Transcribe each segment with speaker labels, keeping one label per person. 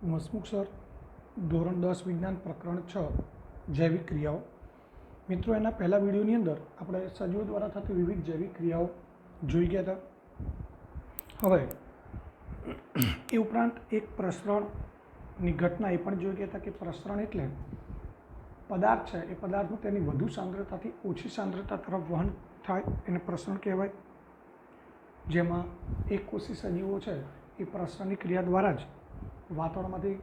Speaker 1: Hasmukh sir, ધોરણ 10 વિજ્ઞાન પ્રકરણ 6 જૈવિક ક્રિયાઓ. મિત્રો, એના પહેલા વિડીયોની અંદર આપણે સજીવો દ્વારા થતી વિવિધ જૈવિક ક્રિયાઓ જોઈ ગયા હતા. હવે એ ઉપરાંત એક પ્રસરણની ઘટના એ પણ જોઈ ગયા હતા કે પ્રસરણ એટલે પદાર્થ છે એ પદાર્થનું તેની વધુ સાંદ્રતાથી ઓછી સાંદ્રતા તરફ વહન થાય એને પ્રસરણ કહેવાય. જેમાં એક કોષી સજીવો છે એ પ્રસરણની ક્રિયા દ્વારા જ વાતાવરણમાંથી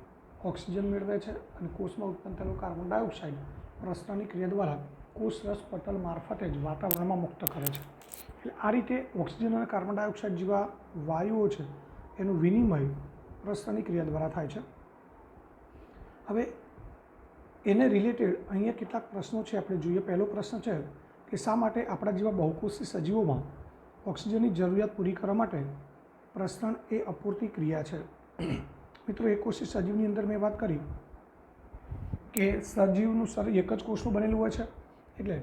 Speaker 1: ઓક્સિજન મેળવે છે અને કોષમાં ઉત્પન્ન થયેલો કાર્બન ડાયોક્સાઇડ પ્રસરણની ક્રિયા દ્વારા કોષરસ પટલ મારફતે જ વાતાવરણમાં મુક્ત કરે છે. એટલે આ રીતે ઓક્સિજન અને કાર્બન ડાયોક્સાઇડ જેવા વાયુઓ છે એનું વિનિમય પ્રસરણની ક્રિયા દ્વારા થાય છે. હવે એને રિલેટેડ અહીંયા કેટલાક પ્રશ્નો છે આપણે જોઈએ. પહેલો પ્રશ્ન છે કે શા માટે આપણા જેવા બહુકોષી સજીવોમાં ઓક્સિજનની જરૂરિયાત પૂરી કરવા માટે પ્રસરણ એ અપૂરતી ક્રિયા છે. મિત્રો, એકકોષી સજીવની અંદર મેં વાત કરી કે સજીવનું શરીર એક જ કોષનું બનેલું હોય છે. એટલે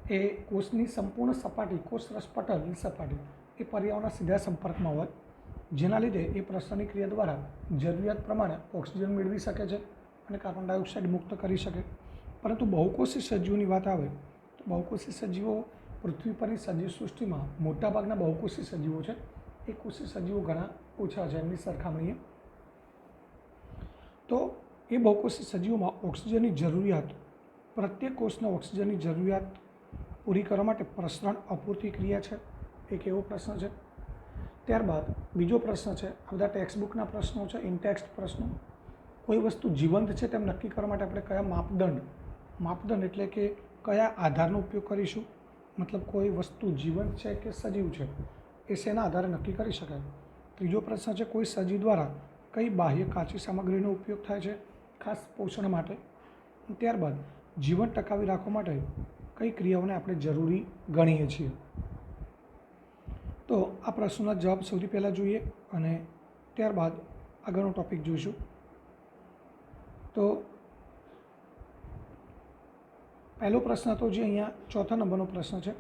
Speaker 1: એ કોષની સંપૂર્ણ સપાટી, કોષ રસપટલની સપાટી એ પર્યાવરણના સીધા સંપર્કમાં હોય, જેના લીધે એ પ્રસરણની ક્રિયા દ્વારા જરૂરિયાત પ્રમાણે ઓક્સિજન મેળવી શકે છે અને કાર્બન ડાયોક્સાઇડ મુક્ત કરી શકે. પરંતુ બહુકોષી સજીવોની વાત આવે તો બહુકોષી સજીવો પૃથ્વી પરની સજીવ સૃષ્ટિમાં મોટાભાગના બહુકોષી સજીવો છે. એકકોષી સજીવો ઘણા ઓછા છે એમની સરખામણીએ. તો એ બહુકોષી સજીવોમાં ઓક્સિજનની જરૂરિયાત, પ્રત્યેક કોષને ઓક્સિજનની જરૂરિયાત પૂરી કરવા માટે પ્રસરણ અપૂરતી ક્રિયા છે. એક એવો પ્રશ્ન છે. ત્યારબાદ બીજો પ્રશ્ન છે, આ બધા ટેક્સ્ટબુકના પ્રશ્નો છે, ઇનટેક્સ્ટ પ્રશ્નો. કોઈ વસ્તુ જીવંત છે તેમ નક્કી કરવા માટે આપણે કયા માપદંડ એટલે કે કયા આધારનો ઉપયોગ કરીશું? મતલબ કોઈ વસ્તુ જીવંત છે કે સજીવ છે એ શેના આધારે નક્કી કરી શકાય? ત્રીજો પ્રશ્ન છે, કોઈ સજીવ દ્વારા કઈ બાહ્ય કાચી સામગ્રીનો ઉપયોગ થાય છે ખાસ પોષણ માટે? ત્યારબાદ જીવન ટકાવી રાખવા માટે કઈ ક્રિયાઓને આપણે જરૂરી ગણીએ છીએ? તો આ પ્રશ્નોના જવાબ સૌથી પહેલાં જોઈએ અને ત્યારબાદ આગળનો ટૉપિક જોઈશું. તો પહેલો પ્રશ્ન તો જે અહીંયા ચોથા નંબરનો પ્રશ્ન છે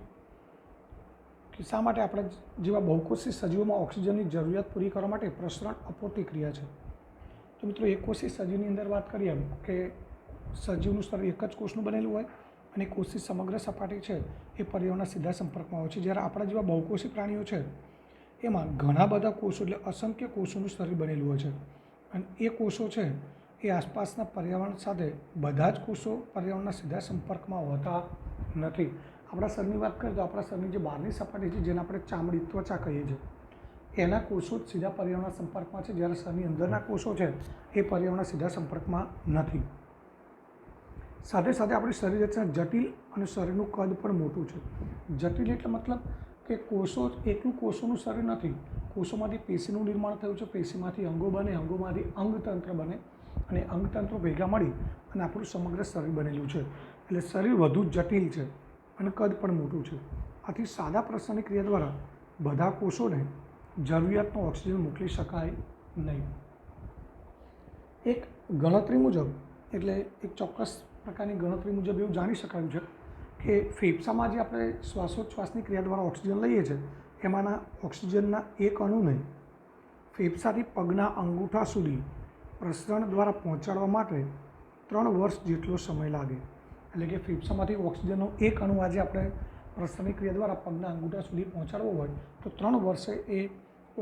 Speaker 1: કે શા માટે આપણે જેવા બહુકોષી સજીવોમાં ઓક્સિજનની જરૂરિયાત પૂરી કરવા માટે પ્રસરણ અપૂરતી ક્રિયા છે? તો મિત્રો, એકકોષી સજીવની અંદર વાત કરીએ કે સજીવનું શરીર એક જ કોષનું બનેલું હોય અને કોષની સમગ્ર સપાટી છે એ પર્યાવરણના સીધા સંપર્કમાં હોય છે. જ્યારે આપણા જેવા બહુકોષી પ્રાણીઓ છે એમાં ઘણા બધા કોષો એટલે અસંખ્ય કોષોનું શરીર બનેલું હોય છે અને એ કોષો છે એ આસપાસના પર્યાવરણ સાથે બધા જ કોષો પર્યાવરણના સીધા સંપર્કમાં હોતા નથી. આપણા શરીરની વાત કરીએ તો આપણા શરીરની જે બહારની સપાટી છે જેને આપણે ચામડી, ત્વચા કહીએ છીએ, એના કોષો જ સીધા પર્યાવરણના સંપર્કમાં છે, જ્યારે શરીરની અંદરના કોષો છે એ પર્યાવરણના સીધા સંપર્કમાં નથી. સાથે સાથે આપણી શરીર રચના જટિલ અને શરીરનું કદ પણ મોટું છે. જટિલ એટલે મતલબ કે કોષો એકલું કોષોનું શરીર નથી. કોષોમાંથી પેશીનું નિર્માણ થયું છે, પેશીમાંથી અંગો બને, અંગોમાંથી અંગતંત્ર બને અને અંગતંત્રો ભેગા મળી અને આપણું સમગ્ર શરીર બનેલું છે. એટલે શરીર વધુ જટિલ છે અને કદ પણ મોટું છે. આથી સાદા પ્રસરણની ક્રિયા દ્વારા બધા કોષોને જરૂરિયાતનો ઓક્સિજન મોકલી શકાય નહીં. એક ગણતરી મુજબ, એટલે એક ચોક્કસ પ્રકારની ગણતરી મુજબ એવું જાણી શકાયું છે કે ફેફસામાં જે આપણે શ્વાસોચ્છ્વાસની ક્રિયા દ્વારા ઓક્સિજન લઈએ છીએ એમાંના ઓક્સિજનના એક અણુને ફેફસાથી પગના અંગૂઠા સુધી પ્રસરણ દ્વારા પહોંચાડવા માટે 3 વર્ષ જેટલો સમય લાગે. એટલે કે ફેફસામાંથી ઓક્સિજનનો એક અણુ આજે આપણે પ્રસરણની ક્રિયા દ્વારા પગના અંગૂઠા સુધી પહોંચાડવો હોય તો 3 વર્ષે એ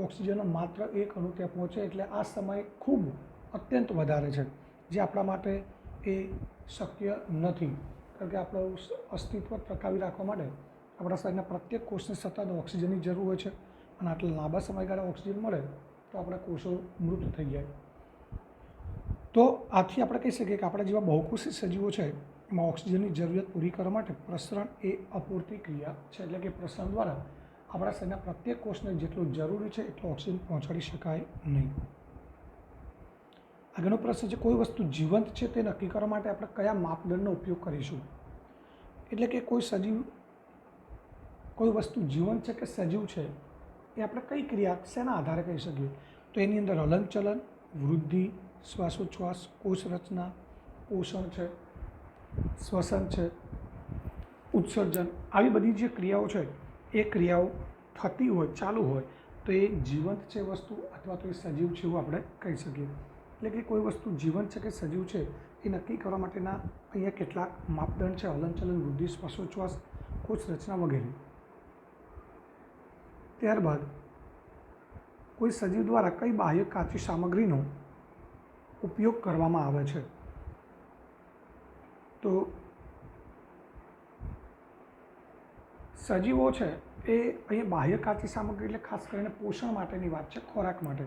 Speaker 1: ઓક્સિજનનો માત્ર એક અણુ ત્યાં પહોંચે. એટલે આ સમય ખૂબ અત્યંત વધારે છે, જે આપણા માટે એ શક્ય નથી. કારણ કે આપણું અસ્તિત્વ ટકાવી રાખવા માટે આપણા શરીરના પ્રત્યેક કોષને સતત ઓક્સિજનની જરૂર હોય છે અને આટલા લાંબા સમયગાળા ઓક્સિજન મળે તો આપણા કોષો મૃત થઈ જાય. તો આથી આપણે કહી શકીએ કે આપણા જેવા બહુકોષી સજીવો છે એમાં ઓક્સિજનની જરૂરિયાત પૂરી કરવા માટે પ્રસરણ એ અપૂરતી ક્રિયા છે. એટલે કે પ્રસરણ દ્વારા આપણા શરીરના પ્રત્યેક કોષને જેટલું જરૂરી છે એટલું ઓક્સિજન પહોંચાડી શકાય નહીં. આગળનો પ્રશ્ન છે, કોઈ વસ્તુ જીવંત છે તે નક્કી કરવા માટે આપણે કયા માપદંડનો ઉપયોગ કરીશું? એટલે કે કોઈ વસ્તુ જીવંત છે કે સજીવ છે એ આપણે કઈ ક્રિયા શેના આધારે કહી શકીએ? તો એની અંદર હલનચલન, વૃદ્ધિ, શ્વાસોચ્છ્વાસ, કોષ રચના, પોષણ છે, શ્વસન છે, ઉત્સર્જન, આવી બધી જે ક્રિયાઓ છે એ ક્રિયાઓ થતી હોય, ચાલુ હોય તો એ જીવંત છે વસ્તુ અથવા તો એ સજીવ છે એવું આપણે કહી શકીએ. એટલે કે કોઈ વસ્તુ જીવંત છે કે સજીવ છે એ નક્કી કરવા માટેના અહીંયા કેટલાક માપદંડ છે: હલનચલન, વૃદ્ધિ, શ્વાસોચ્છ્વાસ, કોષ રચના વગેરે. ત્યારબાદ કોઈ સજીવ દ્વારા કઈ બાહ્ય કાચી સામગ્રીનો ઉપયોગ કરવામાં આવે છે? તો સજીવો છે એ અહીંયા બાહ્ય કાચી સામગ્રી એટલે ખાસ કરીને પોષણ માટેની વાત છે, ખોરાક માટે.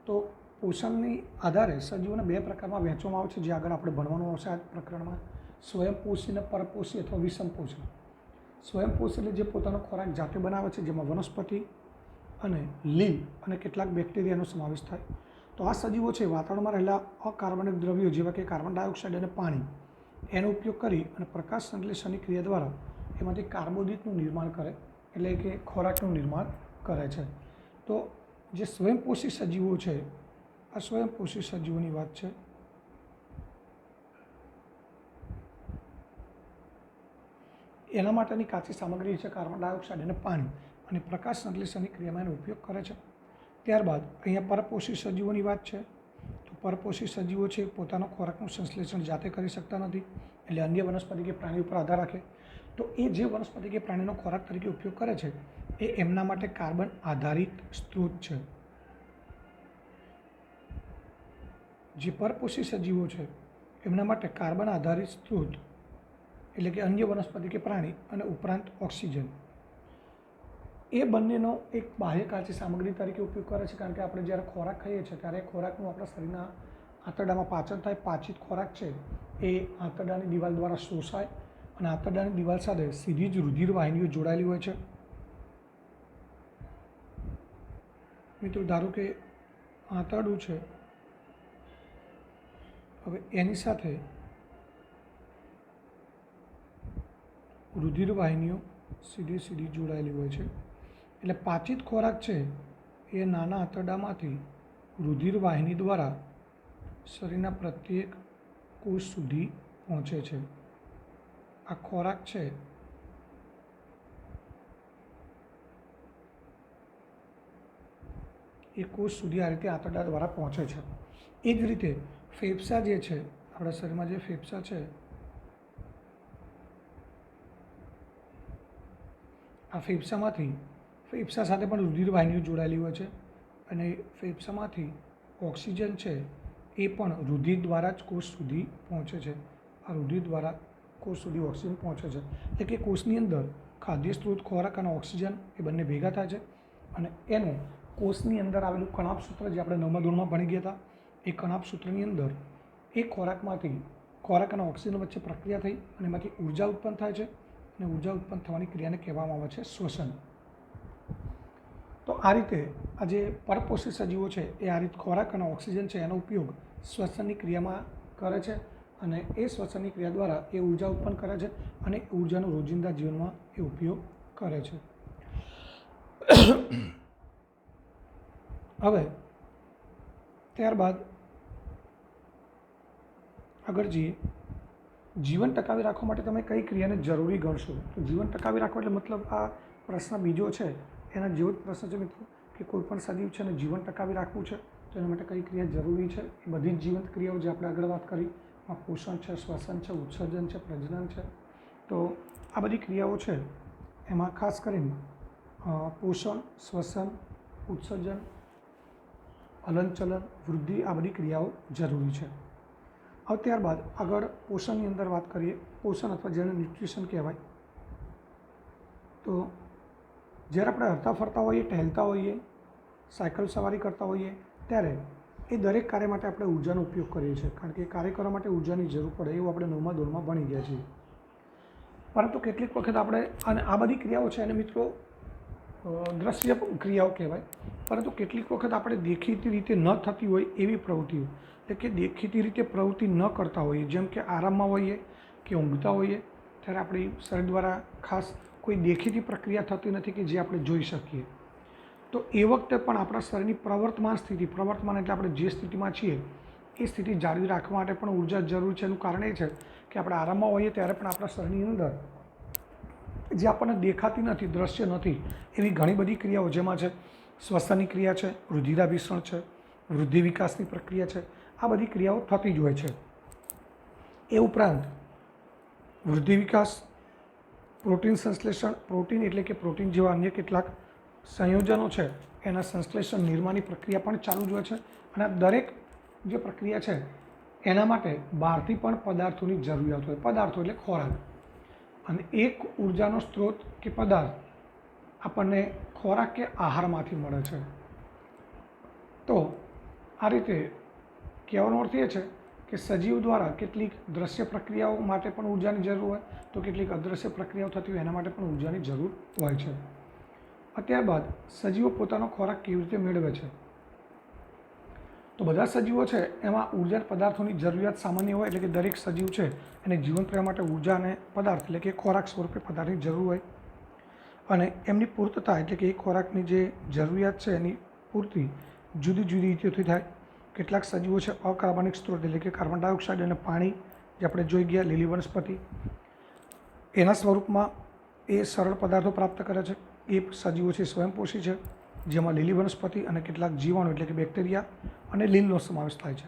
Speaker 1: તો પોષણની આધારે સજીવોને બે પ્રકારમાં વહેંચવામાં આવે છે, જે આગળ આપણે ભણવાનું આવશે આ પ્રકરણમાં: સ્વયંપોષી અને પરપોષી અથવા વિષમપોષી. સ્વયંપોષી એટલે જે પોતાનો ખોરાક જાતે બનાવે છે, જેમાં વનસ્પતિ અને લીલ અને કેટલાક બેક્ટેરિયાનો સમાવેશ થાય. તો આ સજીવો છે વાતાવરણમાં રહેલા અકાર્બનિક દ્રવ્યો જેવા કે કાર્બન ડાયોક્સાઇડ અને પાણી એનો ઉપયોગ કરી અને પ્રકાશ સંશ્લેષણની ક્રિયા દ્વારા એમાંથી કાર્બોદિતનું નિર્માણ કરે, એટલે કે ખોરાકનું નિર્માણ કરે છે. તો જે સ્વયંપોષી સજીવો છે, આ સ્વયંપોષી સજીવોની વાત છે. એના માટેની કાચી સામગ્રી છે કાર્બન ડાયોક્સાઇડ અને પાણી, અને પ્રકાશ સંશ્લેષણની ક્રિયામાં એનો ઉપયોગ કરે છે. ત્યારબાદ અહીંયા પરપોષી સજીવોની વાત છે. તો પરપોષી સજીવો છે પોતાનો ખોરાકનું સંશ્લેષણ જાતે કરી શકતા નથી, એટલે અન્ય વનસ્પતિ કે પ્રાણી ઉપર આધાર રાખે. તો એ જે વનસ્પતિ કે પ્રાણીનો ખોરાક તરીકે ઉપયોગ કરે છે એ એમના માટે કાર્બન આધારિત સ્ત્રોત છે. જે પરપોષી સજીવો છે એમના માટે કાર્બન આધારિત સ્ત્રોત એટલે કે અન્ય વનસ્પતિ કે પ્રાણી અને ઉપરાંત ઓક્સિજન, એ બંનેનો એક બાહ્ય કાચી સામગ્રી તરીકે ઉપયોગ કરે છે. કારણ કે આપણે જ્યારે ખોરાક ખાઈએ છીએ ત્યારે ખોરાકનું આપણા શરીરના આંતરડામાં પાચન થાય. પાચિત ખોરાક છે એ આંતરડાની દિવાલ દ્વારા શોષાય અને આંતરડાની દિવાલ સાથે સીધી જ રુધિર વાહિનીઓ જોડાયેલી હોય છે. મિત્રો, ધારો કે આંતરડું છે, હવે એની સાથે રુધિર વાહિનીઓ સીધી જોડાયેલી હોય છે. એટલે પાચિત ખોરાક છે એ નાના આંતરડામાંથી રુધિર વાહિની દ્વારા શરીરના પ્રત્યેક કોષ સુધી પહોંચે છે. આ ખોરાક છે એ કોષ સુધી આ રીતે આંતરડા દ્વારા પહોંચે છે. એ જ રીતે ફેફસા જે છે, આપણા શરીરમાં જે ફેફસા છે, આ ફેફસા સાથે પણ રુધિર વાહિનીઓ જોડાયેલી હોય છે, અને ફેફસામાંથી ઓક્સિજન છે એ પણ રુધિર દ્વારા જ કોષ સુધી પહોંચે છે. આ રુધિર દ્વારા કોષ સુધી ઓક્સિજન પહોંચે છે. એટલે કે કોષની અંદર ખાદ્ય સ્ત્રોત, ખોરાક અને ઓક્સિજન એ બંને ભેગા થાય છે, અને એનું કોષની અંદર આવેલું કણાપ સૂત્ર, જે આપણે 9મા ધોરણમાં ભણી ગયા હતા, એ કણાપ સૂત્રની અંદર એ ખોરાક અને ઓક્સિજન વચ્ચે પ્રક્રિયા થઈ અને એમાંથી ઉર્જા ઉત્પન્ન થાય છે, અને ઉર્જા ઉત્પન્ન થવાની ક્રિયાને કહેવામાં આવે છે શ્વસન. તો આ રીતે આ જે પરપોષી સજીવો છે એ આ રીતે ખોરાક અને ઓક્સિજન છે એનો ઉપયોગ શ્વસનની ક્રિયામાં કરે છે, અને એ શ્વસનની ક્રિયા દ્વારા એ ઉર્જા ઉત્પન્ન કરે છે, અને ઉર્જાનો રોજિંદા જીવનમાં એ ઉપયોગ કરે છે. હવે ત્યારબાદ આગળ જઈએ. જીવન ટકાવી રાખવા માટે તમે કઈ ક્રિયાને જરૂરી ગણશો? તો જીવન ટકાવી રાખવા એટલે મતલબ આ પ્રશ્ન બીજો છે એના જેવો જ પ્રશ્ન છે મિત્રો, કે કોઈ પણ સજીવ છે અને જીવન ટકાવી રાખવું છે તો એના માટે કઈ ક્રિયા જરૂરી છે? એ બધી જ જીવંત ક્રિયાઓ જે આપણે આગળ વાત કરી, પોષણ છે, શ્વસન છે, ઉત્સર્જન છે, પ્રજનન છે. તો આ બધી ક્રિયાઓ છે એમાં ખાસ કરીને પોષણ, શ્વસન, ઉત્સર્જન, હલનચલન, વૃદ્ધિ, આ બધી ક્રિયાઓ જરૂરી છે. હવે ત્યારબાદ આગળ પોષણની અંદર વાત કરીએ. પોષણ અથવા જેને ન્યુટ્રિશન કહેવાય. તો જ્યારે આપણે હરતા ફરતા હોઈએ, ટહેલતા હોઈએ, સાયકલ સવારી કરતા હોઈએ, ત્યારે એ દરેક કાર્ય માટે આપણે ઉર્જાનો ઉપયોગ કરીએ છીએ, કારણ કે કાર્ય કરવા માટે ઉર્જાની જરૂર પડે એવું આપણે 9મા ધોરણમાં ભણી ગયા છીએ. પરંતુ કેટલીક વખત આપણે, અને આ બધી ક્રિયાઓ છે એને મિત્રો દ્રશ્ય ક્રિયાઓ કહેવાય, પરંતુ કેટલીક વખત આપણે દેખીતી રીતે ન થતી હોય એવી પ્રવૃત્તિઓ, એટલે કે દેખીતી રીતે પ્રવૃત્તિ ન કરતા હોઈએ, જેમ કે આરામમાં હોઈએ કે ઊંઘતા હોઈએ, ત્યારે આપણી શરીર દ્વારા ખાસ કોઈ દેખીતી પ્રક્રિયા થતી નથી કે જે આપણે જોઈ શકીએ. તો એ વખતે પણ આપણા શરીરની પ્રવર્તમાન એટલે આપણે જે સ્થિતિમાં છીએ એ સ્થિતિ જાળવી રાખવા માટે પણ ઉર્જા જરૂર છે. એનું કારણ એ છે કે આપણે આરામમાં હોઈએ ત્યારે પણ આપણા શરીરની અંદર જે આપણને દેખાતી નથી, દ્રશ્ય નથી, એવી ઘણી બધી ક્રિયાઓ, જેમાં છે શ્વસનની ક્રિયા છે, રુધિરાભિસરણ છે, વૃદ્ધિ વિકાસની પ્રક્રિયા છે, આ બધી ક્રિયાઓ થતી જ હોય છે। એ ઉપરાંત વૃદ્ધિ વિકાસ, પ્રોટીન સંશ્લેષણ, પ્રોટીન એટલે કે પ્રોટીન જેવા અન્ય કેટલાક સંયોજનો છે એના સંશ્લેષણ નિર્માણની પ્રક્રિયા પણ ચાલુ જ હોય છે। અને આ દરેક જે પ્રક્રિયા છે એના માટે બહારથી પણ પદાર્થોની જરૂરિયાત હોય। પદાર્થો એટલે ખોરાક, અને એક ઉર્જાનો સ્ત્રોત કે પદાર્થ આપણને ખોરાક કે આહારમાંથી મળે છે। તો આ રીતે કહેવાનો અર્થ એ છે કે સજીવ દ્વારા કેટલીક દ્રશ્ય પ્રક્રિયાઓ માટે પણ ઉર્જાની જરૂર હોય, તો કેટલીક અદૃશ્ય પ્રક્રિયાઓ થતી હોય એના માટે પણ ઉર્જાની જરૂર હોય છે। ત્યારબાદ સજીવો પોતાનો ખોરાક કેવી રીતે મેળવે છે? તો બધા સજીવો છે એમાં ઉર્જા પદાર્થોની જરૂરિયાત સામાન્ય હોય, એટલે કે દરેક સજીવ છે એને જીવંત રહેવા માટે ઉર્જા અને પદાર્થ એટલે કે ખોરાક સ્વરૂપે પદાર્થની જરૂર હોય, અને એમની પૂર્તતા એટલે કે એ ખોરાકની જે જરૂરિયાત છે એની પૂર્તિ જુદી જુદી રીતેથી થાય। કેટલાક સજીવો છે અકાર્બનિક સ્ત્રોત એટલે કે કાર્બન ડાયોક્સાઇડ અને પાણી, જે આપણે જોઈ ગયા લીલી વનસ્પતિ, એના સ્વરૂપમાં એ સરળ પદાર્થો પ્રાપ્ત કરે છે। એ સજીવો છે સ્વયંપોષી છે, જેમાં લીલી વનસ્પતિ અને કેટલાક જીવાણુ એટલે કે બેક્ટેરિયા અને લીલનો સમાવેશ થાય છે।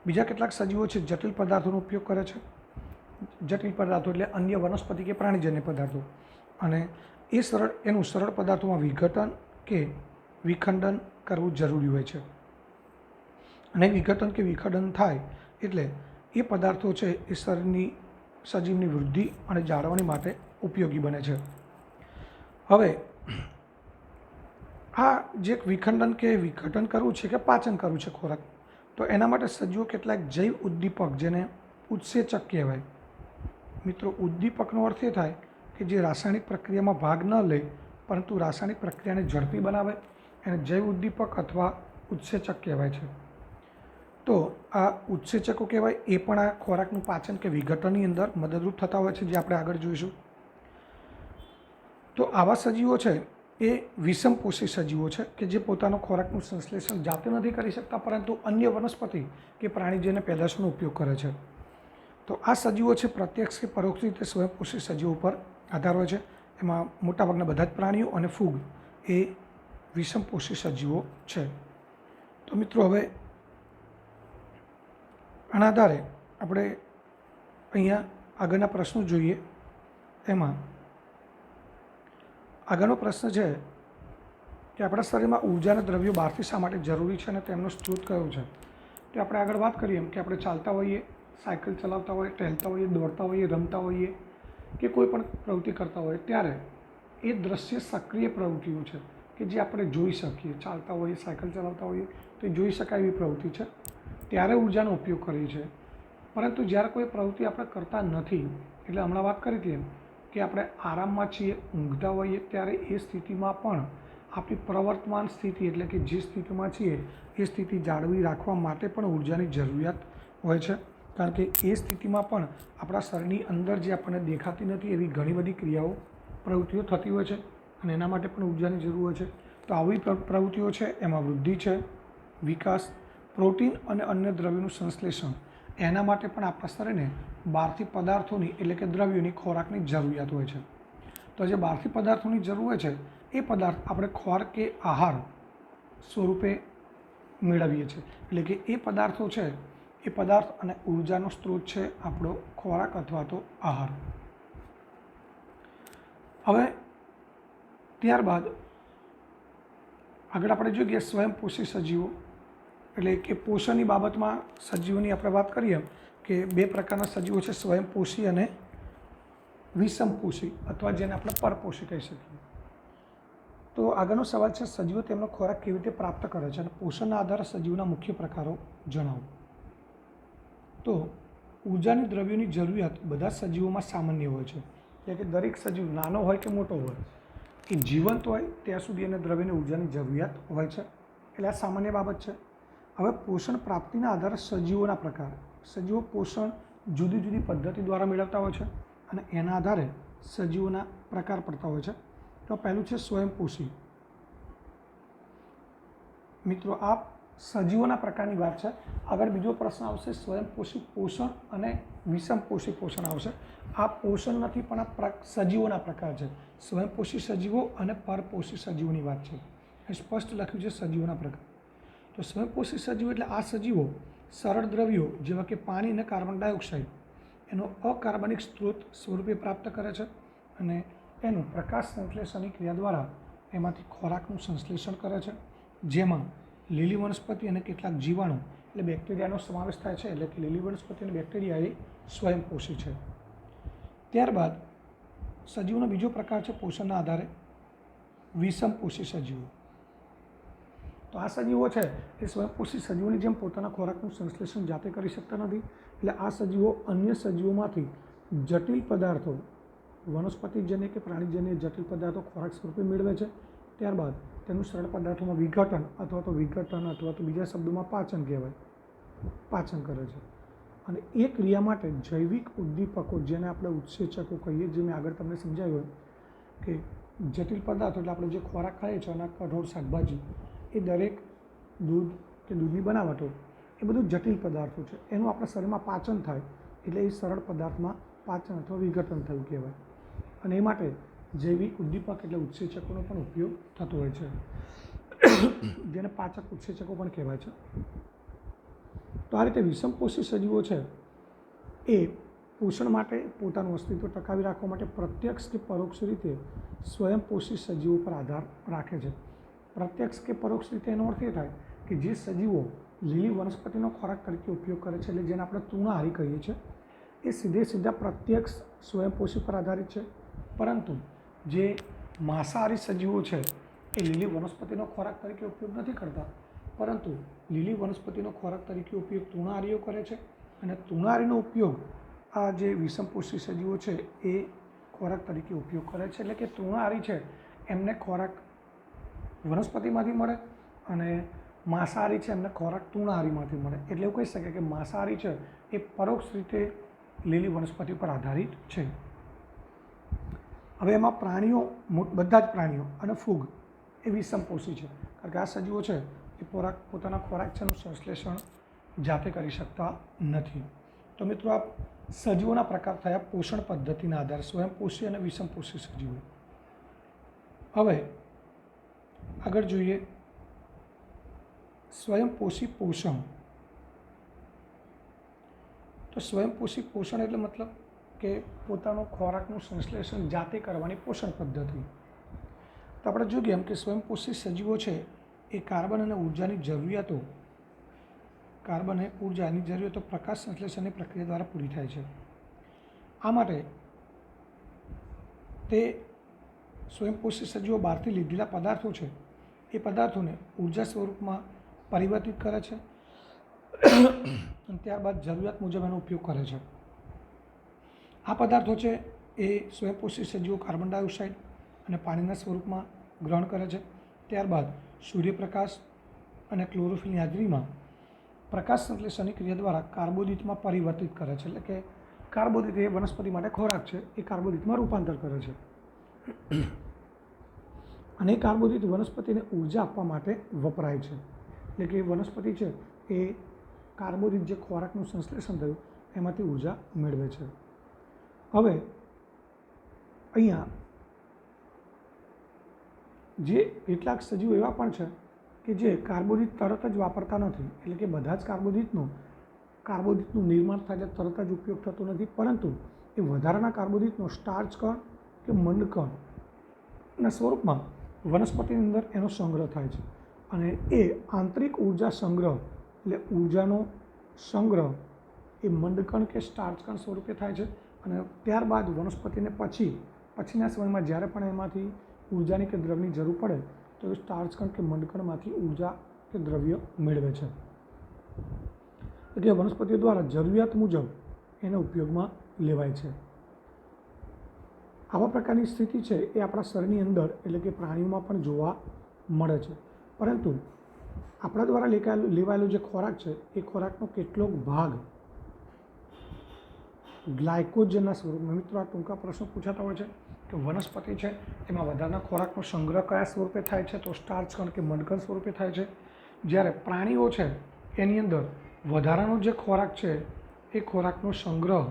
Speaker 1: બીજા કેટલાક સજીવો છે જટિલ પદાર્થોનો ઉપયોગ કરે છે। જટિલ પદાર્થો એટલે અન્ય વનસ્પતિ કે પ્રાણીજન્ય પદાર્થો, અને એનું સરળ પદાર્થોમાં વિઘટન કે વિખંડન કરવું જરૂરી હોય છે। અને વિઘટન કે વિખંડન થાય એટલે એ પદાર્થો છે એ સજીવની વૃદ્ધિ અને જાળવણી માટે ઉપયોગી બને છે। હવે આ જે વિખંડન કે વિઘટન કરવું છે કે પાચન કરવું છે ખોરાક, તો એના માટે સજીવો કેટલાક જૈવ ઉદ્દીપક, જેને ઉત્સેચક કહેવાય। મિત્રો, ઉદ્દીપકનો અર્થ એ થાય કે જે રાસાયણિક પ્રક્રિયામાં ભાગ ન લે પરંતુ રાસાયણિક પ્રક્રિયાને ઝડપી બનાવે, એને જૈવ ઉદ્દીપક અથવા ઉત્સેચક કહેવાય છે। તો આ ઉત્સેચકો કહેવાય, એ પણ આ ખોરાકનું પાચન કે વિઘટનની અંદર મદદરૂપ થતા હોય છે, જે આપણે આગળ જોઈશું। તો આવા સજીવો છે એ વિષમપોષી સજીવો છે કે જે પોતાનો ખોરાકનું સંશ્લેષણ જાતે નથી કરી શકતા, પરંતુ અન્ય વનસ્પતિ કે પ્રાણીજન્ય પેદાશોનો ઉપયોગ કરે છે। તો આ સજીવો છે પ્રત્યક્ષ કે પરોક્ષ રીતે સ્વયંપોષી સજીવો પર આધાર હોય છે। એમાં મોટાભાગના બધા જ પ્રાણીઓ અને ફૂગ એ વિષમપોષી સજીવો છે। તો મિત્રો, હવે આના આધારે આપણે અહીંયા આગળના પ્રશ્નો જોઈએ। એમાં આગળનો પ્રશ્ન છે કે આપણા શરીરમાં ઉર્જાના દ્રવ્યો બહારથી શા માટે જરૂરી છે અને તેમનો સ્ત્રોત કયો છે? તો આપણે આગળ વાત કરીએ એમ કે આપણે ચાલતા હોઈએ, સાયકલ ચલાવતા હોઈએ, ટહેલતા હોઈએ, દોડતા હોઈએ, રમતા હોઈએ કે કોઈ પણ પ્રવૃત્તિ કરતા હોઈએ, ત્યારે એ દ્રશ્ય સક્રિય પ્રવૃત્તિઓ છે કે જે આપણે જોઈ શકીએ। ચાલતા હોઈએ, સાયકલ ચલાવતા હોઈએ તો એ જોઈ શકાય એવી પ્રવૃત્તિ છે, ત્યારે ઉર્જાનો ઉપયોગ કરીએ છીએ। પરંતુ જ્યારે કોઈ પ્રવૃત્તિ આપણે કરતા નથી, એટલે હમણાં વાત કરી હતી એમ કે આપણે આરામમાં છીએ, ઊંઘતા હોઈએ, ત્યારે એ સ્થિતિમાં પણ આપણી પ્રવર્તમાન સ્થિતિ એટલે કે જે સ્થિતિમાં છીએ એ સ્થિતિ જાળવી રાખવા માટે પણ ઉર્જાની જરૂરિયાત હોય છે। કારણ કે એ સ્થિતિમાં પણ આપણા શરીરની અંદર જે આપણને દેખાતી નથી એવી ઘણી બધી ક્રિયાઓ, પ્રવૃત્તિઓ થતી હોય છે, અને એના માટે પણ ઉર્જાની જરૂર હોય છે। તો આવી પ્રવૃત્તિઓ છે એમાં વૃદ્ધિ છે, વિકાસ, પ્રોટીન અને અન્ય દ્રવ્યોનું સંશ્લેષણ, એના માટે પણ આપણા શરીરને બહારથી પદાર્થોની એટલે કે દ્રવ્યોની, ખોરાકની જરૂરિયાત હોય છે। તો જે બહારથી પદાર્થોની જરૂર હોય છે એ પદાર્થ આપણે ખોરાક કે આહાર સ્વરૂપે મેળવીએ છીએ। એટલે કે એ પદાર્થો છે એ પદાર્થ અને ઉર્જાનો સ્ત્રોત છે આપણો ખોરાક અથવા તો આહાર। હવે ત્યારબાદ આગળ આપણે જોઈએ સ્વયંપોષી સજીવો, એટલે કે પોષણની બાબતમાં સજીવોની આપણે વાત કરીએ કે બે પ્રકારના સજીવો છે, સ્વયંપોષી અને વિષમપોષી, અથવા જેને આપણે પરપોષી કહી શકીએ। તો આગળનો સવાલ છે, સજીવો તેમનો ખોરાક કેવી રીતે પ્રાપ્ત કરે છે અને પોષણના આધારે સજીવના મુખ્ય પ્રકારો જણાવો। તો ઉર્જાની દ્રવ્યોની જરૂરિયાત બધા સજીવોમાં સામાન્ય હોય છે, એટલે કે દરેક સજીવ નાનો હોય કે મોટો હોય, એ જીવંત હોય ત્યાં સુધી એને દ્રવ્યની ઉર્જાની જરૂરિયાત હોય છે, એટલે આ સામાન્ય બાબત છે। હવે પોષણ પ્રાપ્તિના આધારે સજીવોના પ્રકાર, સજીવો પોષણ જુદી જુદી પદ્ધતિ દ્વારા મેળવતા હોય છે અને એના આધારે સજીવોના પ્રકાર પડતા હોય છે। તો પહેલું છે સ્વયંપોષી। મિત્રો, આ સજીવોના પ્રકારની વાત છે। આગળ બીજો પ્રશ્ન આવશે, સ્વયંપોષી પોષણ અને વિષમપોષી પોષણ આવશે। આ પોષણ નથી પણ આ સજીવોના પ્રકાર છે, સ્વયંપોષી સજીવો અને પરપોષી સજીવોની વાત છે। એ સ્પષ્ટ લખ્યું છે સજીવોના પ્રકાર। તો સ્વયંપોષી સજીવો એટલે આ સજીવો સરળ દ્રવ્યો જેવા કે પાણી અને કાર્બન ડાયોક્સાઇડ એનો અકાર્બનિક સ્ત્રોત સ્વરૂપે પ્રાપ્ત કરે છે અને એનું પ્રકાશ સંશ્લેષણની ક્રિયા દ્વારા એમાંથી ખોરાકનું સંશ્લેષણ કરે છે, જેમાં લીલી વનસ્પતિ અને કેટલાક જીવાણુ એટલે બેક્ટેરિયાનો સમાવેશ થાય છે. એટલે કે લીલી વનસ્પતિ અને બેક્ટેરિયા એ સ્વયંપોષી છે. ત્યારબાદ સજીવોનો બીજો પ્રકાર છે પોષણના આધારે વિષમપોષી સજીવો. તો આ સજીવો છે એ સ્વયંપોષી સજીવોની જેમ પોતાના ખોરાકનું સંશ્લેષણ જાતે કરી શકતા નથી. એટલે આ સજીવો અન્ય સજીવોમાંથી જટિલ પદાર્થો, વનસ્પતિજન્ય કે પ્રાણીજન્ય જટિલ પદાર્થો ખોરાક સ્વરૂપે મેળવે છે. ત્યારબાદ તેનું સરળ પદાર્થોમાં વિઘટન અથવા તો બીજા શબ્દોમાં પાચન કહેવાય, પાચન કરે છે. અને એ ક્રિયા માટે જૈવિક ઉદ્દીપકો, જેને આપણે ઉત્સેચકો કહીએ, જે મેં આગળ તમને સમજાવ્યું કે જટિલ પદાર્થો એટલે આપણે જે ખોરાક ખાઈએ છીએ, અનાજ, કઠોળ, શાકભાજી, એ દરેક દૂધ કે દૂધની બનાવટો એ બધું જટિલ પદાર્થો છે. એનું આપણા શરીરમાં પાચન થાય એટલે એ સરળ પદાર્થમાં પાચન અથવા વિઘટન થયું કહેવાય. અને એ માટે જૈવિક ઉદ્દીપક એટલે ઉત્સેચકોનો પણ ઉપયોગ થતો હોય છે, જેને પાચક ઉત્સેચકો પણ કહેવાય છે. તો આ રીતે વિષમપોષી સજીવો છે એ પોષણ માટે, પોતાનું અસ્તિત્વ ટકાવી રાખવા માટે પ્રત્યક્ષ કે પરોક્ષ રીતે સ્વયંપોષી સજીવો પર આધાર રાખે છે. પ્રત્યક્ષ કે પરોક્ષ રીતે એનો અર્થ એ થાય કે જે સજીવો લીલી વનસ્પતિનો ખોરાક તરીકે ઉપયોગ કરે છે, એટલે જેને આપણે તૃણાહારી કહીએ છીએ, એ સીધા પ્રત્યક્ષ સ્વયંપોષી પર આધારિત છે. પરંતુ જે માંસાહારી સજીવો છે એ લીલી વનસ્પતિનો ખોરાક તરીકે ઉપયોગ નથી કરતા, પરંતુ લીલી વનસ્પતિનો ખોરાક તરીકે ઉપયોગ તૃણાહારીઓ કરે છે. અને તૃણાહારીનો ઉપયોગ આ જે વિષમપોષી સજીવો છે એ ખોરાક તરીકે ઉપયોગ કરે છે. એટલે કે તૃણાહારી છે એમને ખોરાક વનસ્પતિમાંથી મળે અને માંસાહારી છે એમને ખોરાક તૃણાહારીમાંથી મળે. એટલે એવું કહી શકાય કે માંસાહારી છે એ પરોક્ષ રીતે લીલી વનસ્પતિ પર આધારિત છે. હવે એમાં પ્રાણીઓ, બધા જ પ્રાણીઓ અને ફૂગ એ વિષમપોષી છે, કારણ કે આ સજીવો છે એ પોતાના ખોરાક છે એનું સંશ્લેષણ જાતે કરી શકતા નથી. તો મિત્રો, આ સજીવોના પ્રકાર થયા પોષણ પદ્ધતિના આધારે સ્વયંપોષી અને વિષમપોષી સજીવો. હવે આગળ જોઈએ સ્વયંપોષી પોષણ. તો સ્વયંપોષી પોષણ એટલે મતલબ કે પોતાનો ખોરાકનું સંશ્લેષણ જાતે કરવાની પોષણ પદ્ધતિ. તો આપણે જોઈએ એમ કે સ્વયંપોષી સજીવો છે એ કાર્બન અને ઉર્જાની જરૂરિયાતો પ્રકાશ સંશ્લેષણની પ્રક્રિયા દ્વારા પૂરી થાય છે. આ માટે તે સ્વયંપોષી સજીવો બહારથી લીધેલા પદાર્થો છે એ પદાર્થોને ઉર્જા સ્વરૂપમાં પરિવર્તિત કરે છે અને ત્યારબાદ જરૂરિયાત મુજબ એનો ઉપયોગ કરે છે. આ પદાર્થો છે એ સ્વયંપોષી સજીવો કાર્બન ડાયોક્સાઇડ અને પાણીના સ્વરૂપમાં ગ્રહણ કરે છે. ત્યારબાદ સૂર્યપ્રકાશ અને ક્લોરોફિલની હાજરીમાં પ્રકાશ સંશ્લેષણની ક્રિયા દ્વારા કાર્બોદિતમાં પરિવર્તિત કરે છે. એટલે કે કાર્બોદિત એ વનસ્પતિ માટે ખોરાક છે, એ કાર્બોદિતમાં રૂપાંતર કરે છે. અને કાર્બોદિત વનસ્પતિને ઉર્જા આપવા માટે વપરાય છે. એટલે કે વનસ્પતિ છે એ કાર્બોદિત જે ખોરાકનું સંશ્લેષણ થયું એમાંથી ઉર્જા મેળવે છે. હવે અહીંયા જે કેટલાક સજીવો એવા પણ છે કે જે કાર્બોદિત તરત જ વાપરતા નથી. એટલે કે બધા જ કાર્બોદિતનું નિર્માણ થાય એટલે તરત જ ઉપયોગ થતો નથી, પરંતુ એ વધારાના કાર્બોદિતનો સ્ટાર્ચ કણ કે મંડકણના સ્વરૂપમાં વનસ્પતિની અંદર એનો સંગ્રહ થાય છે. અને એ આંતરિક ઉર્જા સંગ્રહ એટલે ઉર્જાનો સંગ્રહ એ મંડકણ કે સ્ટાર્ચકણ સ્વરૂપે થાય છે. અને ત્યારબાદ વનસ્પતિને પછીના સમયમાં જ્યારે પણ એમાંથી ઉર્જાની કે દ્રવ્યની જરૂર પડે તો એ સ્ટાર્ચકણ કે મંડકણમાંથી ઉર્જા કે દ્રવ્ય મેળવે છે. એટલે વનસ્પતિઓ દ્વારા જરૂરિયાત મુજબ એને ઉપયોગમાં લેવાય છે. આવા પ્રકારની સ્થિતિ છે એ આપણા શરીરની અંદર એટલે કે પ્રાણીઓમાં પણ જોવા મળે છે. પરંતુ આપણા દ્વારા લેવાયેલો જે ખોરાક છે એ ખોરાકનો કેટલોક ભાગ ગ્લાયકોજનના સ્વરૂપમાં, મિત્રો આ ટૂંકા પ્રશ્નો પૂછાતા હોય છે કે વનસ્પતિ છે એમાં વધારાના ખોરાકનો સંગ્રહ કયા સ્વરૂપે થાય છે, તો સ્ટાર્ચકણ કે મંડકણ સ્વરૂપે થાય છે. જ્યારે પ્રાણીઓ છે એની અંદર વધારાનો જે ખોરાક છે એ ખોરાકનો સંગ્રહ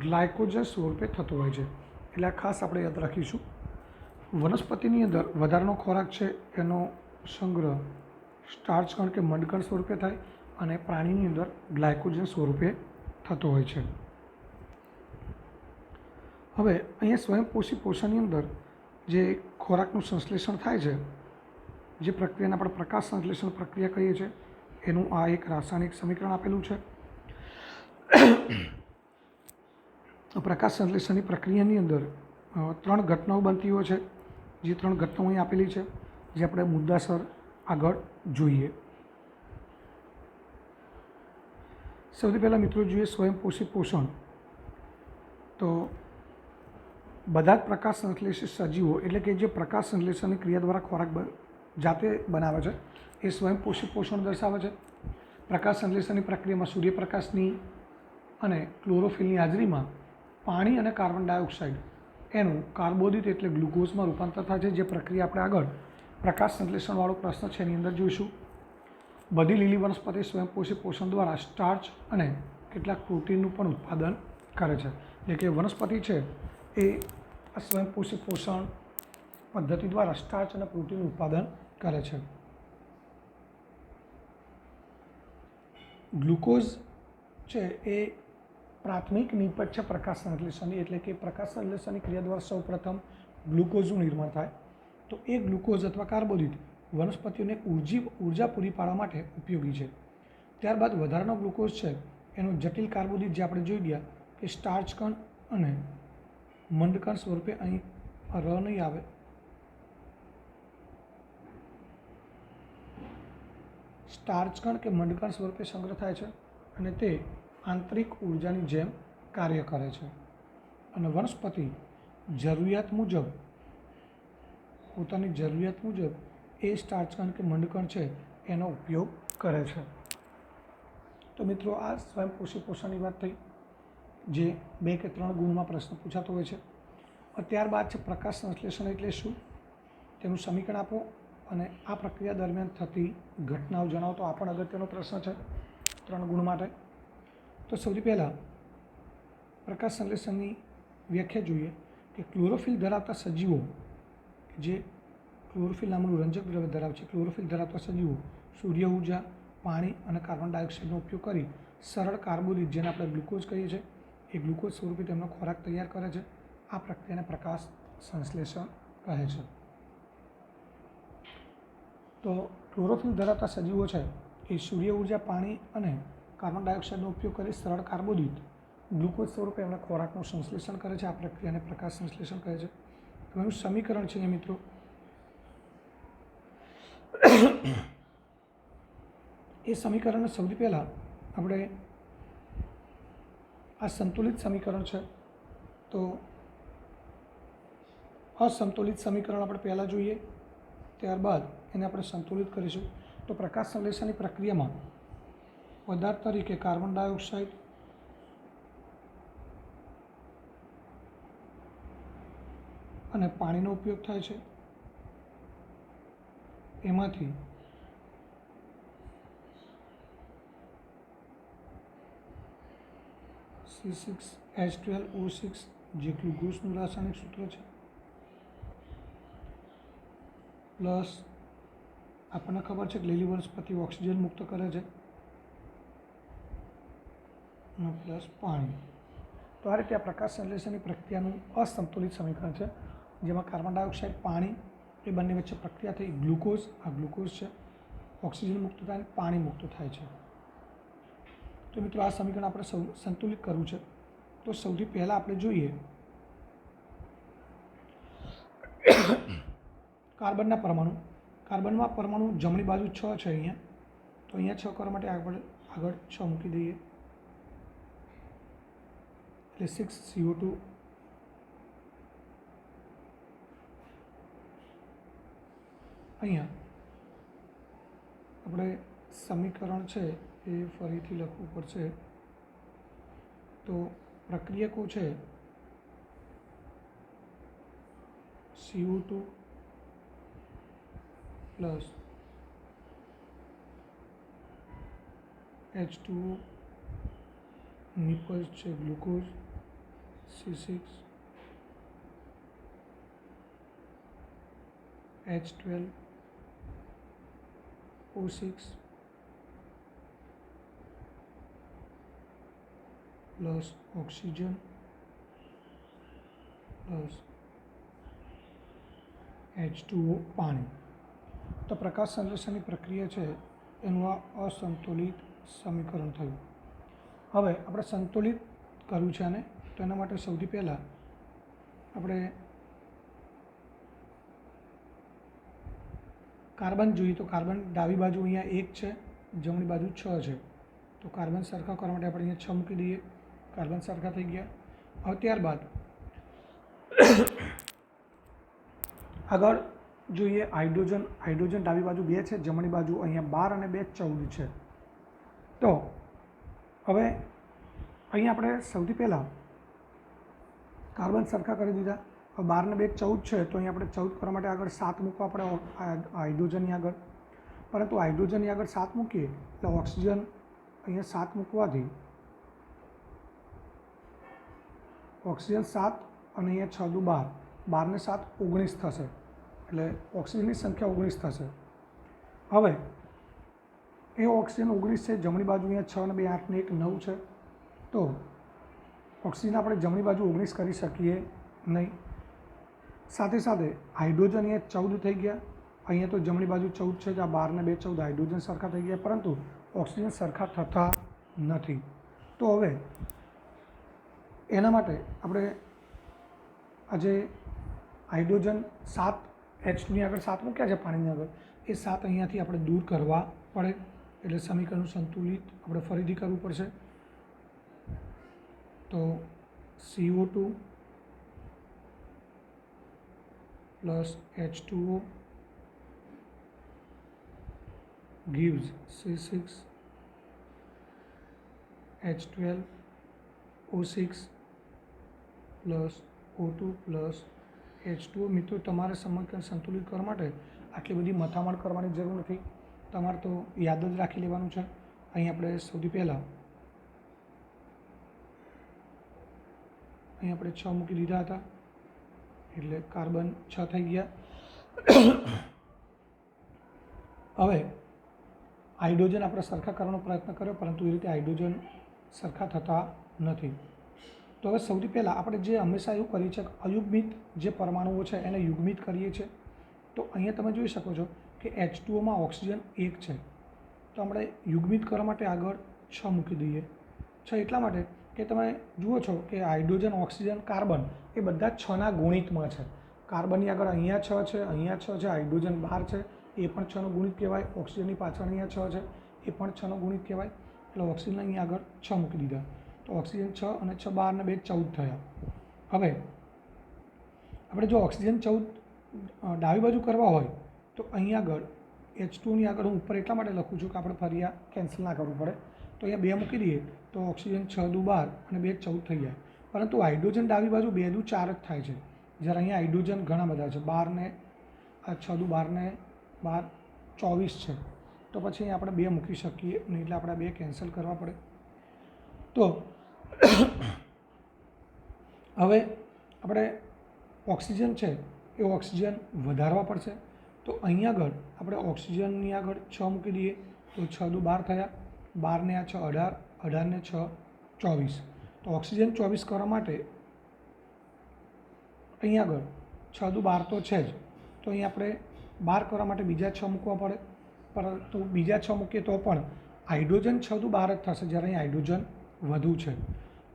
Speaker 1: ગ્લાયકોજન સ્વરૂપે થતો હોય છે. એટલે આ ખાસ આપણે યાદ રાખીશું. વનસ્પતિની અંદર વધારાનો ખોરાક છે એનો સંગ્રહ સ્ટાર્ચ કણ કે મંડકણ સ્વરૂપે થાય અને પ્રાણીની અંદર ગ્લાયકોજન સ્વરૂપે થતો હોય છે. હવે અહીંયા સ્વયંપોષી પોષણની અંદર જે ખોરાકનું સંશ્લેષણ થાય છે, જે પ્રક્રિયાને આપણે પ્રકાશ સંશ્લેષણ પ્રક્રિયા કહીએ છીએ, એનું આ એક રાસાયણિક સમીકરણ આપેલું છે. પ્રકાશ સંશ્લેષણની પ્રક્રિયાની અંદર 3 ઘટનાઓ બનતી હોય છે. જે 3 ઘટનાઓ અહીં આપેલી છે, જે આપણે મુદ્દાસર આગળ જોઈએ. સૌથી પહેલાં મિત્રો જોઈએ સ્વયંપોષી પોષણ. તો બધા જ પ્રકાશ સંશ્લેષિત સજીવો એટલે કે જે પ્રકાશ સંશ્લેષણની ક્રિયા દ્વારા ખોરાક જાતે બનાવે છે, એ સ્વયંપોષી પોષણ દર્શાવે છે. પ્રકાશ સંશ્લેષણની પ્રક્રિયામાં સૂર્યપ્રકાશની અને ક્લોરોફિલની હાજરીમાં પાણી અને કાર્બન ડાયોક્સાઇડ એનું કાર્બોદિત એટલે ગ્લુકોઝમાં રૂપાંતર થાય છે. જે પ્રક્રિયા આપણે આગળ પ્રકાશ સંશ્લેષણવાળો પ્રશ્ન છે એની અંદર જોઈશું. બધી લીલી વનસ્પતિ સ્વયંપોષી પોષણ દ્વારા સ્ટાર્ચ અને કેટલાક પ્રોટીનનું પણ ઉત્પાદન કરે છે. એટલે કે વનસ્પતિ છે એ સ્વયંપોષી પોષણ પદ્ધતિ દ્વારા સ્ટાર્ચ અને પ્રોટીનનું ઉત્પાદન કરે છે. ગ્લુકોઝ છે એ પ્રાથમિક નિપજ છે પ્રકાશ સંશ્લેષણની, એટલે કે પ્રકાશ સંશ્લેષણની ક્રિયા દ્વારા સૌપ્રથમ ગ્લુકોઝનું નિર્માણ થાય. તો એ ગ્લુકોઝ અથવા કાર્બોદિત વનસ્પતિઓને ઉર્જા પૂરી પાડવા માટે ઉપયોગી છે. ત્યારબાદ વધારાનો ગ્લુકોઝ છે એનો જટિલ કાર્બોદિત જે આપણે જોઈ ગયા કે સ્ટાર્ચ કણ અને મંડકણ સ્વરૂપે, અહીં ર નહીં આવે, સ્ટાર્ચ કણ કે મંડકણ સ્વરૂપે સંગ્રહ થાય છે અને તે આંતરિક ઉર્જાની જેમ કાર્ય કરે છે. અને વનસ્પતિ જરૂરિયાત મુજબ, પોતાની જરૂરિયાત મુજબ એ સ્ટાર્ચ કણ કે મંડકણ છે એનો ઉપયોગ કરે છે. તો મિત્રો આ સ્વયંપોષી પોષણની વાત થઈ, જે 2 કે 3 ગુણમાં પ્રશ્ન પૂછાતો હોય છે. ત્યારબાદ છે પ્રકાશ સંશ્લેષણ એટલે શું, તેનું સમીકરણ આપો અને આ પ્રક્રિયા દરમિયાન થતી ઘટનાઓ જણાવો. તો આ પણ અગત્યનો પ્રશ્ન છે 3 ગુણ માટે. તો સૌથી પહેલાં પ્રકાશ સંશ્લેષણની વ્યાખ્યા જોઈએ કે ક્લોરોફિલ ધરાવતા સજીવો, જે ક્લોરોફિલ નામનું રંજક દ્રવ્ય ધરાવે છે, ક્લોરોફિલ ધરાવતા સજીવો સૂર્ય ઉર્જા, પાણી અને કાર્બન ડાયોક્સાઇડનો ઉપયોગ કરી સરળ કાર્બોદિત, જેને આપણે ગ્લુકોઝ કહીએ છીએ, એ ગ્લુકોઝ સ્વરૂપે તેમનો ખોરાક તૈયાર કરે છે. આ પ્રક્રિયાને પ્રકાશ સંશ્લેષણ કહે છે. તો ક્લોરોફિલ ધરાવતા સજીવો છે એ સૂર્ય ઉર્જા, પાણી અને કાર્બન ડાયોક્સાઇડનો ઉપયોગ કરી સરળ કાર્બોદિત ગ્લુકોઝ સ્વરૂપે એમના ખોરાકનું સંશ્લેષણ કરે છે. આ પ્રક્રિયાને પ્રકાશ સંશ્લેષણ કહે છે. એનું સમીકરણ છે મિત્રો એ સમીકરણને સૌથી પહેલાં આપણે આ સંતુલિત સમીકરણ છે, તો અસંતુલિત સમીકરણ આપણે પહેલાં જોઈએ, ત્યારબાદ એને આપણે સંતુલિત કરીશું. તો પ્રકાશ સંશ્લેષણની પ્રક્રિયામાં પદાર્થ તરીકે કાર્બન ડાયોક્સાઇડ અને પાણીનો ઉપયોગ થાય છે. એમાંથી C6H12O6 જે ગ્લુકોઝનું રાસાયણિક સૂત્ર છે, પ્લસ આપણને ખબર છે કે લીલી વનસ્પતિ ઓક્સિજન મુક્ત કરે છે, અને પ્લસ પાણી. તો આ રીતે આ પ્રકાશ સંશ્લેષણની પ્રક્રિયાનું અસંતુલિત સમીકરણ છે, જેમાં કાર્બન ડાયોક્સાઇડ, પાણી એ બંને વચ્ચે પ્રક્રિયા થઈ ગ્લુકોઝ, આ ગ્લુકોઝ છે, ઓક્સિજન મુક્ત થાય અને પાણી મુક્ત થાય છે. તો મિત્રો આ સમીકરણ આપણે સંતુલિત કરવું છે. તો સૌથી પહેલાં આપણે જોઈએ કાર્બનના પરમાણુ. કાર્બનમાં પરમાણુ જમણી બાજુ 6 છે અહીંયા, તો અહીંયા 6 કરવા માટે આગળ 6 મૂકી દઈએ, એટલે 6CO2. અહીંયા આપણે સમીકરણ છે એ ફરીથી લખવું પડશે. તો પ્રક્રિયકો છે CO2 પ્લસ H2O, નિપજ છે glucose C6H12 O6 plus oxygen plus H2O પાણી. તો પ્રકાશ સંશ્લેષણની પ્રક્રિયા છે એનું આ અસંતુલિત સમીકરણ થયું. હવે આપણે સંતુલિત કરવું છે આને, તો એના માટે સૌથી પહેલાં આપણે કાર્બન જોઈએ. તો કાર્બન ડાબી બાજુ અહીંયા 1 છે, જમણી બાજુ 6 છે. તો કાર્બન સરખા કરવા માટે આપણે અહીંયા 6 મૂકી દઈએ. કાર્બન સરખા થઈ ગયા. હવે ત્યારબાદ આગળ જોઈએ હાઇડ્રોજન. હાઇડ્રોજન ડાબી બાજુ 2 છે, જમણી બાજુ અહીંયા 12 અને 2 14 છે. તો હવે અહીંયા આપણે સૌથી પહેલાં કાર્બન સરખા કરી દીધા. હવે 12 ને 2 14 છે, તો અહીંયા આપણે 14 કરવા માટે આગળ 7 મૂકવા પડે હાઇડ્રોજનની આગળ. પરંતુ હાઇડ્રોજનની આગળ 7 મૂકીએ એટલે ઓક્સિજન અહીંયા 7 મૂકવાથી ઓક્સિજન 7 અને અહીંયા 6 દુ 12, 12 ને 7 19 થશે. એટલે ઓક્સિજનની સંખ્યા 19 થશે. હવે એ ઓક્સિજન 19 છે, જમણી બાજુ અહીંયા 6 અને 2 8 ને 1 9 છે. તો ઓક્સિજન આપણે જમણી બાજુ 19 કરી શકીએ નહીં. સાથે સાથે હાઇડ્રોજન અહીંયા 14 થઈ ગયા. અહીંયા તો જમણી બાજુ 14 છે, આ 12 ને 2 14 હાઇડ્રોજન સરખા થઈ ગયા, પરંતુ ઓક્સિજન સરખા થતા નથી. તો હવે એના માટે આપણે આજે હાઇડ્રોજન 7 H2ની આગળ 7 મૂક્યા છે પાણીની આગળ, એ 7 અહીંયાથી આપણે દૂર કરવા પડે. એટલે સમીકરણનું સંતુલિત આપણે ફરીથી કરવું પડશે. તો CO2 plus H2O gives C6H12O6 plus O2 plus H2O. મિત્રો, તમારે સમીકરણ સંતુલિત કરવા માટે આટલી બધી મથામણ કરવાની જરૂર નથી. તમારે તો યાદ જ રાખી લેવાનું છે. અહીં આપણે સૌથી પહેલાં અહીં આપણે 6 મૂકી દીધા હતા, એટલે કાર્બન 6 થઈ ગયા. હવે હાઇડ્રોજન આપણે સરખા કરવાનો પ્રયત્ન કર્યો, પરંતુ એ રીતે હાઇડ્રોજન સરખા થતા નથી. તો હવે સૌથી પહેલાં આપણે જે હંમેશા એવું કરીએ છીએ, અયુગ્મિત જે પરમાણુઓ છે એને યુગ્મિત કરીએ છીએ. તો અહીંયા તમે જોઈ શકો છો કે H2Oમાં ઓક્સિજન 1 છે, તો આપણે યુગ્મિત કરવા માટે આગળ 6 મૂકી દઈએ. 6 એટલા માટે કે તમે જુઓ છો કે હાઇડ્રોજન, ઓક્સિજન, કાર્બન એ બધા 6ના ગુણિતમાં છે. કાર્બનની આગળ અહીંયા 6 છે, અહીંયા 6 છે, હાઇડ્રોજન 12 છે, એ પણ 6નો ગુણિત કહેવાય. ઓક્સિજનની પાછળ અહીંયા 6 છે, એ પણ 6નો ગુણિત કહેવાય. એટલે ઓક્સિજન અહીંયા આગળ 6 મૂકી દીધા. તો ઓક્સિજન 6 અને 6 12 ને 2 14 થયા. હવે આપણે જો ઓક્સિજન 14 ડાબી બાજુ કરવા હોય તો અહીં આગળ H2ની આગળ હું ઉપર એટલા માટે લખું છું કે આપણે ફરી આ કેન્સલ ના કરવું પડે. તો અહીંયા 2 મૂકી દઈએ તો ઓક્સિજન 6 દુ 12 અને 2 14 થઈ જાય. પરંતુ હાઇડ્રોજન ડાબી બાજુ 2 દુ 4 જ થાય છે, જ્યારે અહીંયા હાઇડ્રોજન ઘણા બધા છે. 12 ને આ 6 દુ 12 ને 12 24 છે. તો પછી અહીં આપણે 2 મૂકી શકીએ નહીં, એટલે આપણે 2 કેન્સલ કરવા પડે. તો હવે આપણે ઓક્સિજન છે એ ઓક્સિજન વધારવા પડશે. તો અહીં આગળ આપણે ઓક્સિજનની આગળ 6 મૂકી દઈએ તો 6 દુ 12 થયા, 12 ને આ 6 18, 18 ને 6 24. તો ઓક્સિજન 24 કરવા માટે અહીં આગળ 6 દુ 12 તો છે જ, તો અહીં આપણે 12 કરવા માટે બીજા 6 મૂકવા પડે. પરંતુ બીજા 6 મૂકીએ તો પણ હાઇડ્રોજન 6 દુ 12 જ થશે, જ્યારે અહીં હાઇડ્રોજન વધુ છે.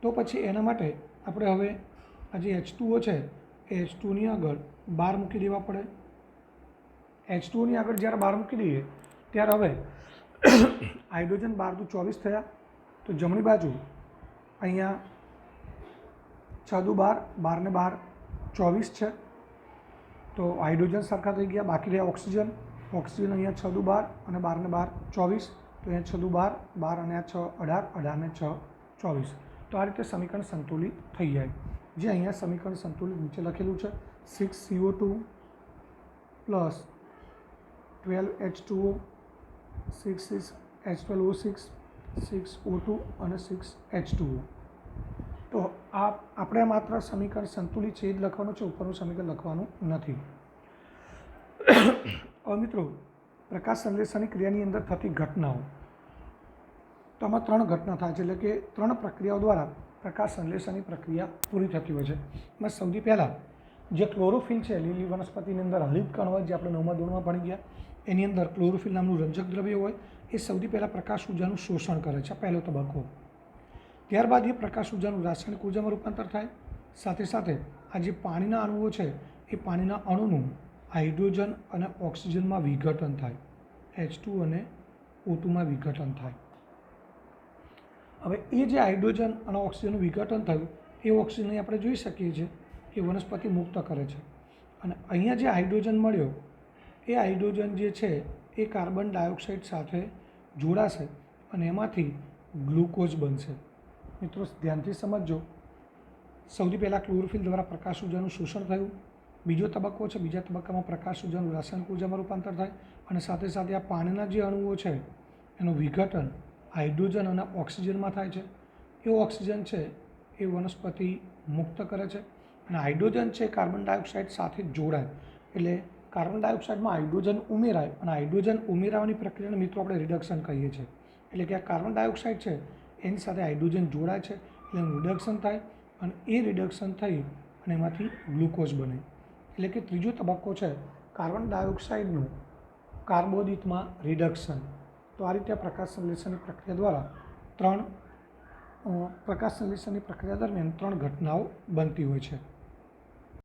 Speaker 1: તો પછી એના માટે આપણે હવે આ જે H2O છે એ H2ની આગળ 12 મૂકી દેવા પડે. H2Oની આગળ જ્યારે 12 મૂકી દઈએ ત્યારે હવે હાઇડ્રોજન 12 દુ 24 થયા. તો જમણી બાજુ અહીંયા 6 દુ 12, 12 ને 12 24 છે. તો હાઇડ્રોજન સરખા થઈ ગયા. બાકી રહ્યા ઓક્સિજન. ઓક્સિજન અહીંયા 6 દુ 12 અને 12 ને 12 24. તો અહીંયા 6 દુ 12, 12 અને આ 6 18, 18 ને 6 24. તો આ રીતે સમીકરણ સંતુલિત થઈ જાય. જે અહીંયા સમીકરણ સંતુલિત નીચે લખેલું છે 6CO2 plus 12H2O, 6H12O6, 6O2 અને 6H2O. તો આપણે માત્ર સમીકરણ સંતુલિત છે એ જ લખવાનું છે, ઉપરનું સમીકરણ લખવાનું નથી. હવે મિત્રો, પ્રકાશ સંશ્લેષણની ક્રિયાની અંદર થતી ઘટનાઓ, તો આમાં 3 ઘટના થાય છે, એટલે કે 3 પ્રક્રિયાઓ દ્વારા પ્રકાશ સંશ્લેષણની પ્રક્રિયા પૂરી થતી હોય છે. એમાં સૌથી પહેલાં જે ક્લોરોફિલ છે, લીલી વનસ્પતિની અંદર હરિત કણ હોય, જે આપણે 9મા ધોરણમાં ભણી ગયા, એની અંદર ક્લોરોફિલ નામનું રંજક દ્રવ્ય હોય, એ સૌથી પહેલાં પ્રકાશ ઉર્જાનું શોષણ કરે છે, પહેલો તબક્કો. ત્યારબાદ એ પ્રકાશ ઉર્જાનું રાસાયણિક ઉર્જામાં રૂપાંતર થાય. સાથે સાથે આ જે પાણીના અણુઓ છે, એ પાણીના અણુનું હાઇડ્રોજન અને ઓક્સિજનમાં વિઘટન થાય, H2 અને O2માં વિઘટન થાય. હવે એ જે હાઇડ્રોજન અને ઓક્સિજનનું વિઘટન થયું, એ ઓક્સિજન આપણે જોઈ શકીએ છીએ કે વનસ્પતિ મુક્ત કરે છે. અને અહીંયા જે હાઇડ્રોજન મળ્યો, એ હાઇડ્રોજન જે છે એ કાર્બન ડાયોક્સાઇડ સાથે જોડાશે અને એમાંથી ગ્લુકોઝ બનશે. મિત્રો ધ્યાનથી સમજજો. સૌથી પહેલાં ક્લોરોફિલ દ્વારા પ્રકાશ ઉર્જાનું શોષણ થયું. બીજો તબક્કો છે, બીજા તબક્કામાં પ્રકાશ ઉર્જાનું રાસાયણિક ઉર્જામાં રૂપાંતર થાય અને સાથે સાથે આ પાણીના જે અણુઓ છે એનું વિઘટન હાઇડ્રોજન અને ઓક્સિજનમાં થાય છે. એ ઓક્સિજન છે એ વનસ્પતિ મુક્ત કરે છે અને હાઇડ્રોજન છે કાર્બન ડાયોક્સાઇડ સાથે જોડાય, એટલે કાર્બન ડાયોક્સાઇડમાં હાઇડ્રોજન ઉમેરાય અને હાઇડ્રોજન ઉમેરાવાની પ્રક્રિયાને મિત્રો આપણે રિડક્શન કહીએ છીએ. એટલે કે આ કાર્બન ડાયોક્સાઇડ છે એની સાથે હાઇડ્રોજન જોડાય છે, એટલે એનું રિડક્શન થાય અને એ રિડક્શન થઈ અને એમાંથી ગ્લુકોઝ બને. એટલે કે ત્રીજો તબક્કો છે કાર્બન ડાયોક્સાઇડનું કાર્બોદિતમાં રિડક્શન. તો આ રીતે પ્રકાશ સંશ્લેષણની પ્રક્રિયા દ્વારા પ્રકાશ સંશ્લેષણની પ્રક્રિયા દરમિયાન 3 ઘટનાઓ બનતી હોય છે.